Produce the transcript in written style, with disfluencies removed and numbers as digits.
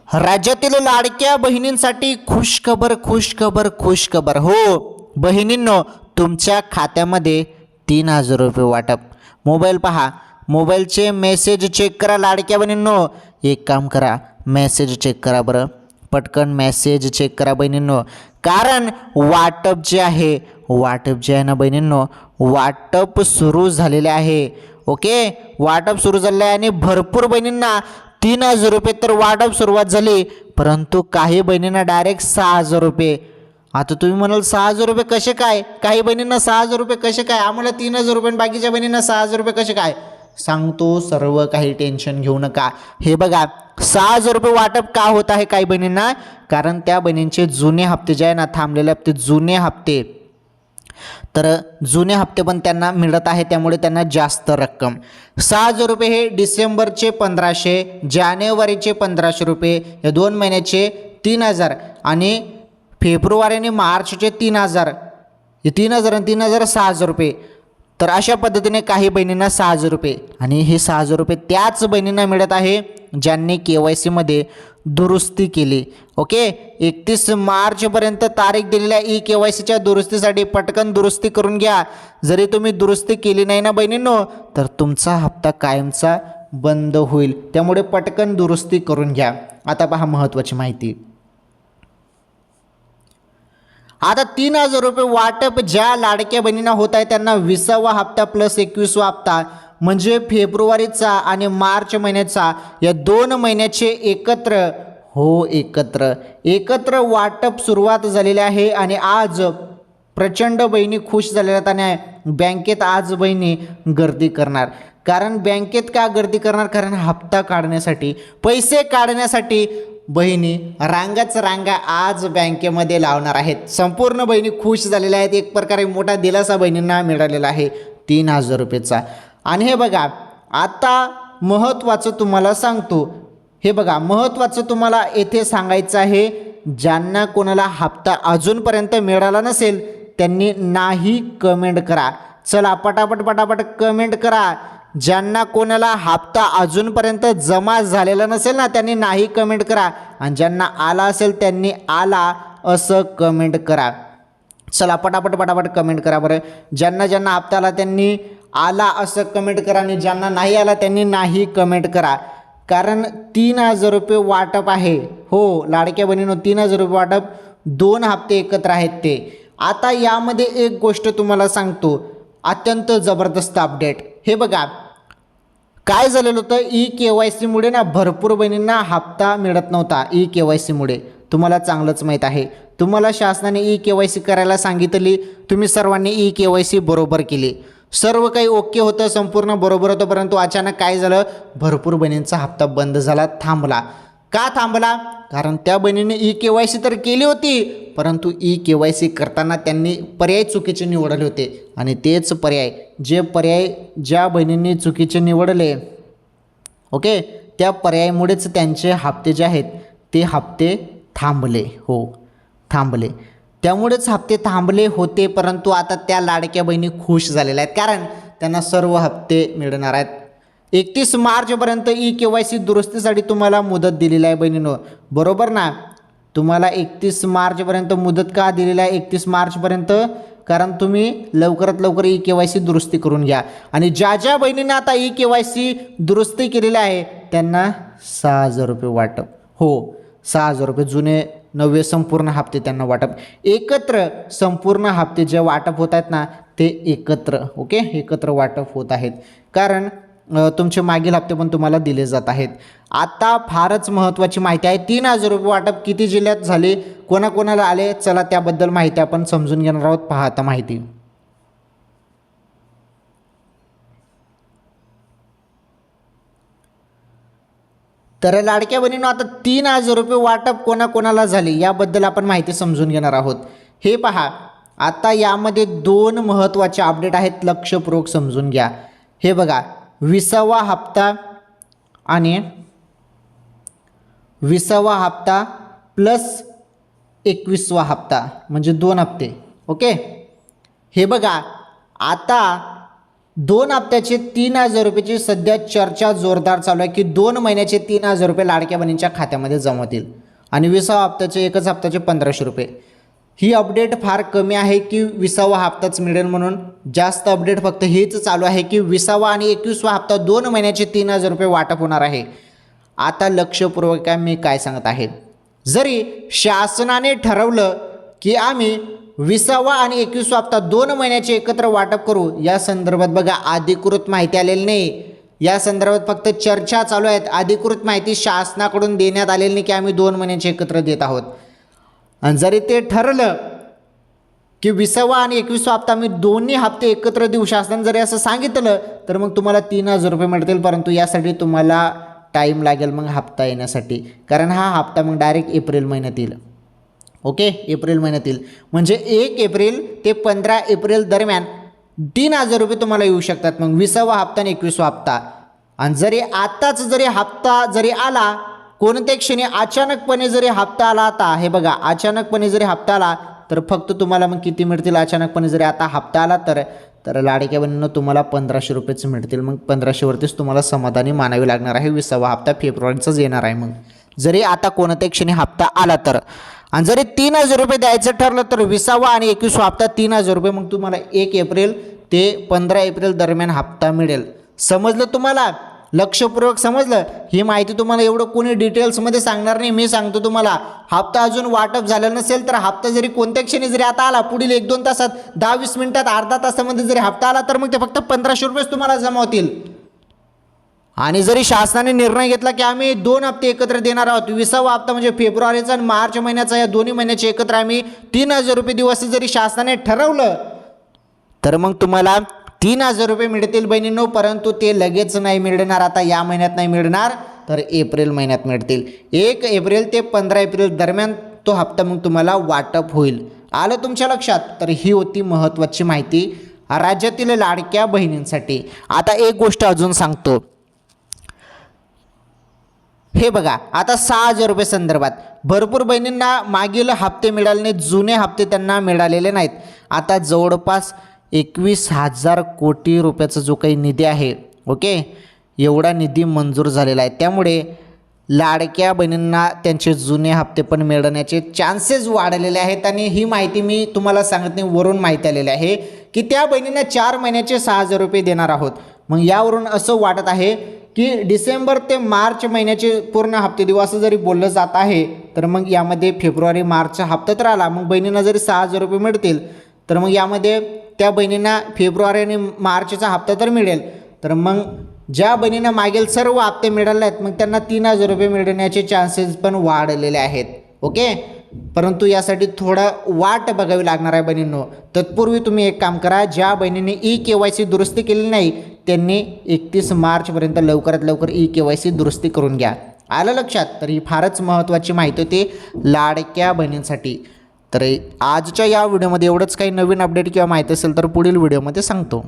राज्यातील लाडक्या बहिणींसाठी खुशखबर खुशखबर खुशखबर. हो बहिणींनो, तुमच्या खात्यामध्ये 3,000 रुपये वाटप. मोबाईल पहा, मोबाईलचे मेसेज चेक करा. लाडक्या बहिणींनो, एक काम करा, मेसेज चेक करा बरं, पटकन मेसेज चेक करा बहिणींनो. कारण वाटप जे आहे ना बहिणींनो, वाटप सुरू झालेले आहे. ओके, वाटप सुरू झालेलं आहे आणि भरपूर बहिणींना 3,000 रुपये तर वाटप सुरुवात झाली, परंतु काही बहिणींना डायरेक्ट 6,000 रुपये. आता तुम्ही म्हणाल 6,000 रुपये कसे काय? काही बहिणींना 6,000 रुपये कसे काय? आम्हाला 3,000 रुपये आणि बाकीच्या बहिणींना 6,000 रुपये कसे काय? सांगतो सर्व, काही टेन्शन घेऊ नका. हे बघा, 6,000 रुपये वाटप का होत आहे काही बहिणींना? कारण त्या बहिणींचे जुने हप्ते जे आहे ना, थांबलेले हप्ते, जुने हप्ते, तर जुने हप्ते पण त्यांना मिळत आहे, त्यामुळे त्यांना जास्त रक्कम. 6,000 रुपये हे डिसेंबरचे 1,500, जानेवारीचे 1,500 रुपये, या 2 महिन्याचे 3,000 आणि फेब्रुवारी आणि मार्चचे 3,000, हे 3,000 आणि 3,000 6,000 रुपये. तर अशा पद्धतीने काही बहिणींना 6,000 रुपये, आणि हे 6,000 रुपये त्याच बहिणींना मिळत आहे ज्यांनी KYCमध्ये दुरुस्ती केली. ओके, 31 मार्चपर्यंत तारीख दिलेल्या KYCच्या दुरुस्तीसाठी पटकन दुरुस्ती करून घ्या. जरी तुम्ही दुरुस्ती केली नाही ना बहिणींनो, तर तुमचा हप्ता कायमचा बंद होईल, त्यामुळे पटकन दुरुस्ती करून घ्या. आता पहा महत्त्वाची माहिती. आता 3,000 रुपये वाटप ज्या लाडक्या बहिणींना होत आहे त्यांना 20वा हप्ता प्लस 21वा हप्ता, म्हणजे फेब्रुवारीचा आणि मार्च महिन्याचा, या 2 महिन्याचे एकत्र, हो एकत्र वाटप सुरुवात झालेले आहे. आणि आज प्रचंड बहिणी खुश झालेल्या आहेत आणि बँकेत आज बहिणी गर्दी करणार. कारण बँकेत का गर्दी करणार? कारण हप्ता काढण्यासाठी, पैसे काढण्यासाठी बहिणी रांगा आज बँकेमध्ये लावणार आहेत. संपूर्ण बहिणी खुश झालेल्या आहेत. एक प्रकारे मोठा दिलासा बहिणींना मिळालेला आहे 3,000 रुपयेचा. आणि हे बघा, आता महत्त्वाचं तुम्हाला सांगतो. हे बघा, महत्त्वाचं तुम्हाला येथे सांगायचं आहे, ज्यांना कोणाला हप्ता अजूनपर्यंत मिळाला नसेल त्यांनी नाही कमेंट करा. चला पटापट कमेंट करा. ज्यांना कोणाला हप्ता अजूनपर्यंत जमा झालेला नसेल ना, त्यांनी नाही कमेंट करा, आणि ज्यांना आला असेल त्यांनी आला असं कमेंट करा. चला पटापट कमेंट करा बरं. ज्यांना हप्ता आला त्यांनी आला असं कमेंट करा, आणि ज्यांना नाही आला त्यांनी नाही कमेंट करा. कारण 3,000 रुपये वाटप आहे. हो लाडक्या बहिणींनो, 3,000 रुपये वाटप, 2 हप्ते एकत्र आहेत ते. आता यामध्ये एक गोष्ट तुम्हाला सांगतो, अत्यंत जबरदस्त अपडेट. हे बघा, काय झालेलं होतं, KYCमुळे ना भरपूर बहिणींना हप्ता मिळत नव्हता. KYCमुळे तुम्हाला चांगलंच माहीत आहे. तुम्हाला शासनाने KYC करायला सांगितली, तुम्ही सर्वांनी KYC बरोबर केली, सर्व काही ओके होतं, संपूर्ण बरोबर होतं, परंतु अचानक काय झालं, भरपूर बहिणींचा हप्ता बंद झाला, थांबला. का थांबला? कारण त्या बहिणीने KYC तर केली होती, परंतु KYC करताना त्यांनी पर्याय चुकीचे निवडले होते, आणि तेच पर्याय ज्या बहिणींनी चुकीचे निवडले, ओके, त्या पर्यायामुळेच त्यांचे हप्ते जे आहेत ते हप्ते थांबले. हो थांबले, त्यामुळेच हप्ते थांबले होते. परंतु आता त्या लाडक्या बहिणी खुश झालेल्या आहेत, कारण त्यांना सर्व हप्ते मिळणार आहेत. 31 मार्चपर्यंत KYC दुरुस्तीसाठी तुम्हाला मुदत दिलेली आहे बहिणींनो, बरोबर ना? तुम्हाला 31 मार्चपर्यंत मुदत का दिलेली आहे? 31 मार्चपर्यंत, कारण तुम्ही लवकरात लवकर KYC दुरुस्ती करून घ्या. आणि ज्या बहिणींना आता KYC दुरुस्ती केलेली आहे त्यांना 6,000 रुपये वाटप. हो 6,000 रुपये, जुने नवे संपूर्ण हप्ते त्यांना वाटप. एकत्र संपूर्ण हप्ते जे वाटप होत आहेत ना, ते एकत्र वाटप होत आहेत. कारण तुमचे मागील हप्ते पण तुम्हाला दिले जात आहेत. आता फारच महत्त्वाची माहिती आहे, 3,000 रुपये वाटप किती जिल्ह्यात झाले, कोणाकोणाला आले, चला त्याबद्दल माहिती आपण समजून घेणार आहोत. पहा आता माहिती. तर लाडक्या बहिणींनो, आता 3,000 रुपये वाटप कोणाकोणाला झाले याबद्दल आपण माहिती समजून घेणार आहोत. हे पहा, आता यामध्ये 2 महत्त्वाचे अपडेट आहेत, लक्षपूर्वक समजून घ्या. हे बघा, 20वा हप्ता आणि 20वा हप्ता प्लस 21वा हप्ता, म्हणजे 2 हप्ते. ओके, हे बघा, आता 2 हप्त्याचे 3,000 रुपयाची सध्या चर्चा जोरदार चालू आहे की 2 महिन्याचे 3,000 रुपये लाडक्या बहिणींच्या खात्यामध्ये जमा होतील आणि 20व्या हप्त्याचे एकच हप्त्याचे 1,500 रुपये. ही अपडेट फार कमी आहे की 20वा हप्ताच मिळेल म्हणून. जास्त अपडेट फक्त हेच चालू आहे की 20वा आणि 21वा हप्ता 2 महिन्याचे 3,000 रुपये वाटप होणार आहे. आता लक्षपूर्वक मी काय सांगत आहे, जरी शासनाने ठरवलं की आम्ही 20वा आणि 21वा हप्ता 2 महिन्याचे एकत्र वाटप करू, या संदर्भात बघा अधिकृत माहिती आलेली नाही. या संदर्भात फक्त चर्चा चालू आहेत. अधिकृत माहिती शासनाकडून देण्यात आलेली नाही की आम्ही 2 महिन्याचे एकत्र देत आहोत. आणि जरी ते ठरलं की 20वा आणि 21वा हप्ता मी दोन्ही हप्ते एकत्र देऊ, शासनाने जरी असं सांगितलं, तर मग तुम्हाला 3,000 रुपये मिळतील. परंतु यासाठी तुम्हाला टाईम लागेल मग हप्ता येण्यासाठी, कारण हा हप्ता मग डायरेक्ट एप्रिल महिन्यात येईल. ओके, एप्रिल महिन्यात येईल. म्हणजे 1 एप्रिल ते 15 एप्रिल दरम्यान 3,000 रुपये तुम्हाला येऊ शकतात मग 20वा हप्ता आणि 21वा हप्ता. आणि जरी आत्ताच जरी हप्ता जरी आला, कोणत्या क्षणी अचानकपणे जरी हप्ता आला, आता हे बघा अचानकपणे जरी हप्ता आला तर फक्त तुम्हाला मग किती मिळतील, अचानकपणे जरी आता हप्ता आला तर लाडक्या बहिणींना तुम्हाला 1,500 रुपयेच मिळतील. मग 1,500वरतीच तुम्हाला समाधानी मानावी लागणार आहे. 20वा हप्ता फेब्रुवारीचाच येणार आहे मग जरी आता कोणत्या क्षणी हप्ता आला तर. आणि जरी 3,000 रुपये द्यायचं ठरलं तर 20वा आणि 21वा हप्ता 3,000 रुपये, मग तुम्हाला 1 एप्रिल ते 15 एप्रिल दरम्यान हप्ता मिळेल. समजलं तुम्हाला? लक्षपूर्वक समजलं? ही माहिती तुम्हाला एवढं कोणी डिटेल्समध्ये सांगणार नाही, मी सांगतो तुम्हाला. हप्ता अजून वाटप झालं नसेल तर हप्ता जरी कोणत्या क्षणी जरी आता आला, पुढील 1-2 तासात, 10-20 मिनिटात, अर्धा तासामध्ये जरी हप्ता आला तर मग ते फक्त 1,500 रुपयेच तुम्हाला जमा होतील. आणि जरी शासनाने निर्णय घेतला की आम्ही 2 हप्ते एकत्र देणार आहोत, 20वा हप्ता म्हणजे फेब्रुवारीचा आणि मार्च महिन्याचा, या दोन्ही महिन्याचे एकत्र आम्ही 3,000 रुपये दिवस जरी शासनाने ठरवलं, तर मग तुम्हाला 3,000 रुपये मिळतील बहिणींनो. परंतु ते लगेच नाही मिळणार, आता या महिन्यात नाही मिळणार, तर एप्रिल महिन्यात मिळतील. 1 एप्रिल ते 15 एप्रिल दरम्यान तो हप्ता मग तुम्हाला वाटप होईल. आलं तुमच्या लक्षात? तर ही होती महत्त्वाची माहिती राज्यातील लाडक्या बहिणींसाठी. आता एक गोष्ट अजून सांगतो. हे बघा, आता 6,000 रुपये संदर्भात भरपूर बहिणींना मागील हप्ते मिळाले नाहीत, जुने हप्ते त्यांना मिळालेले नाहीत. आता जवळपास 21,000 कोटी रुपयाचा जो काही निधी आहे, ओके, एवढा निधी मंजूर झालेला आहे. त्यामुळे लाडक्या बहिणींना त्यांचे जुने हप्ते पण मिळण्याचे चान्सेस वाढलेले आहेत. आणि ही माहिती मी तुम्हाला सांगत नाही, वरून माहिती आलेली आहे की त्या बहिणींना 4 महिन्याचे 6,000 रुपये देणार आहोत. मग यावरून असं वाटत आहे की डिसेंबर ते मार्च महिन्याचे पूर्ण हप्ते देऊ असं जरी बोललं जात आहे, तर मग यामध्ये फेब्रुवारी मार्चचा हप्ता तर आला, मग बहिणींना जरी 6,000 रुपये मिळतील, तर मग यामध्ये त्या बहिणींना फेब्रुवारी आणि मार्चचा हप्ता तर मिळेल. तर मग ज्या बहिणींना मागील सर्व हप्ते मिळाले आहेत, मग त्यांना 3,000 रुपये मिळण्याचे चान्सेस पण वाढलेले आहेत. ओके, परंतु यासाठी थोडं वाट बघावी लागणार आहे बहिणींनो. तत्पूर्वी तुम्ही एक काम करा, ज्या बहिणींनी KYC दुरुस्ती केलेली नाही त्यांनी 31 मार्चपर्यंत लवकरात लवकर KYC दुरुस्ती करून घ्या. आलं लक्षात? तर ही फारच महत्त्वाची माहिती होती लाडक्या बहिणींसाठी. तर आजच्या या व्हिडिओमध्ये एवढंच. काही नवीन अपडेट किंवा माहिती असेल तर पुढील व्हिडिओमध्ये सांगतो.